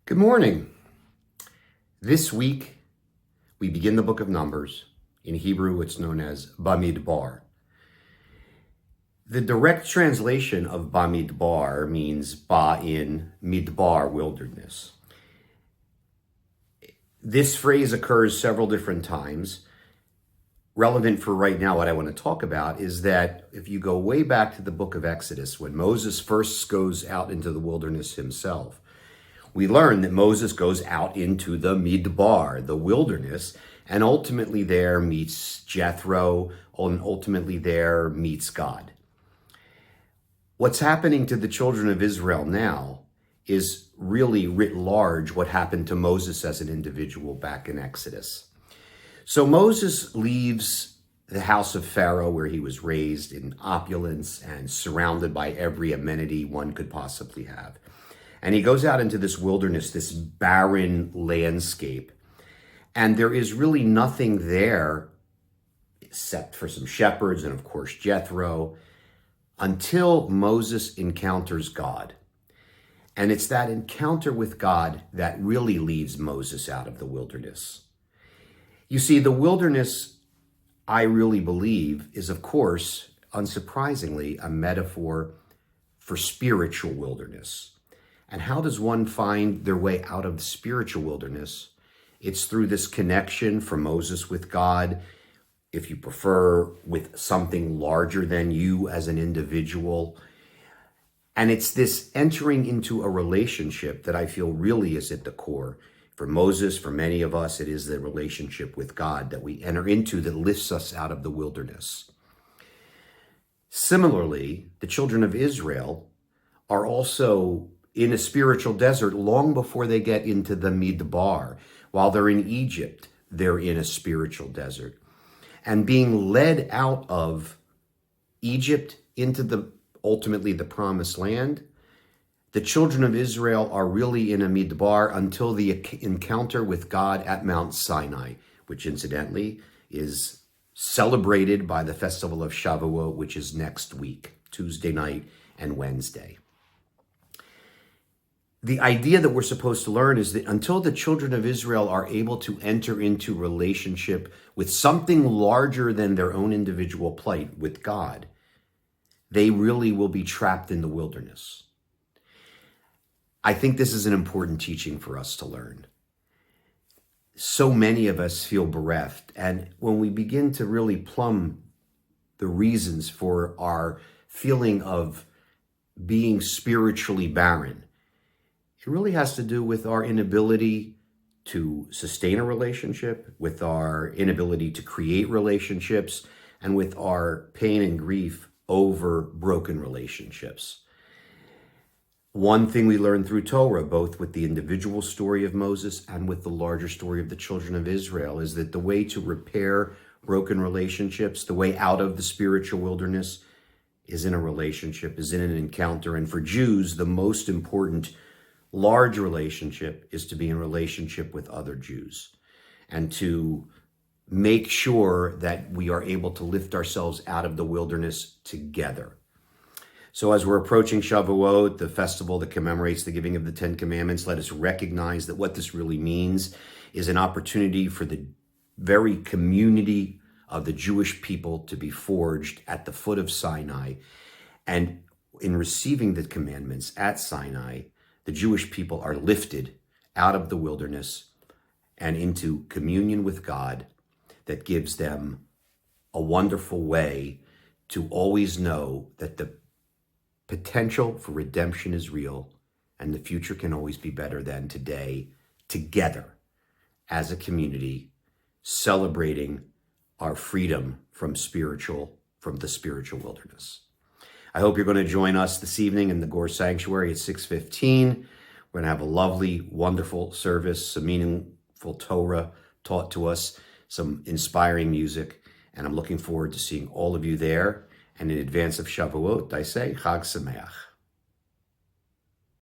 Good morning. This week, we begin the book of Numbers. In Hebrew, it's known as Bamidbar. The direct translation of Bamidbar means Ba in Midbar, wilderness. This phrase occurs several different times. Relevant for right now, what I want to talk about is that if you go way back to the book of Exodus, when Moses first goes out into the wilderness himself, we learn that Moses goes out into the Midbar, the wilderness, and ultimately there meets Jethro, and ultimately there meets God. What's happening to the children of Israel now is really writ large what happened to Moses as an individual back in Exodus. So Moses leaves the house of Pharaoh, where he was raised in opulence and surrounded by every amenity one could possibly have. And he goes out into this wilderness, this barren landscape. And there is really nothing there except for some shepherds and, of course, Jethro, until Moses encounters God. And it's that encounter with God that really leads Moses out of the wilderness. You see, the wilderness, I really believe, is, of course, unsurprisingly, a metaphor for spiritual wilderness. And how does one find their way out of the spiritual wilderness? It's through this connection for Moses with God, if you prefer, with something larger than you as an individual. And it's this entering into a relationship that I feel really is at the core. For Moses, for many of us, it is the relationship with God that we enter into that lifts us out of the wilderness. Similarly, the children of Israel are also in a spiritual desert long before they get into the Midbar. While they're in Egypt, they're in a spiritual desert. And being led out of Egypt into ultimately the promised land, the children of Israel are really in a Midbar until the encounter with God at Mount Sinai, which incidentally is celebrated by the festival of Shavuot, which is next week, Tuesday night and Wednesday. The idea that we're supposed to learn is that until the children of Israel are able to enter into relationship with something larger than their own individual plight, with God, they really will be trapped in the wilderness. I think this is an important teaching for us to learn. So many of us feel bereft, and when we begin to really plumb the reasons for our feeling of being spiritually barren, it really has to do with our inability to sustain a relationship, with our inability to create relationships, and with our pain and grief over broken relationships. One thing we learn through Torah, both with the individual story of Moses and with the larger story of the children of Israel, is that the way to repair broken relationships, the way out of the spiritual wilderness, is in a relationship, is in an encounter. And for Jews, the most important large relationship is to be in relationship with other Jews and to make sure that we are able to lift ourselves out of the wilderness together. So as we're approaching Shavuot, the festival that commemorates the giving of the Ten Commandments, let us recognize that what this really means is an opportunity for the very community of the Jewish people to be forged at the foot of Sinai. And in receiving the commandments at Sinai, the Jewish people are lifted out of the wilderness and into communion with God that gives them a wonderful way to always know that the potential for redemption is real and the future can always be better than today, together as a community, celebrating our freedom from the spiritual wilderness. I hope you're going to join us this evening in the Gore Sanctuary at 6:15. We're going to have a lovely, wonderful service, some meaningful Torah taught to us, some inspiring music, and I'm looking forward to seeing all of you there. And in advance of Shavuot, I say, Chag Sameach.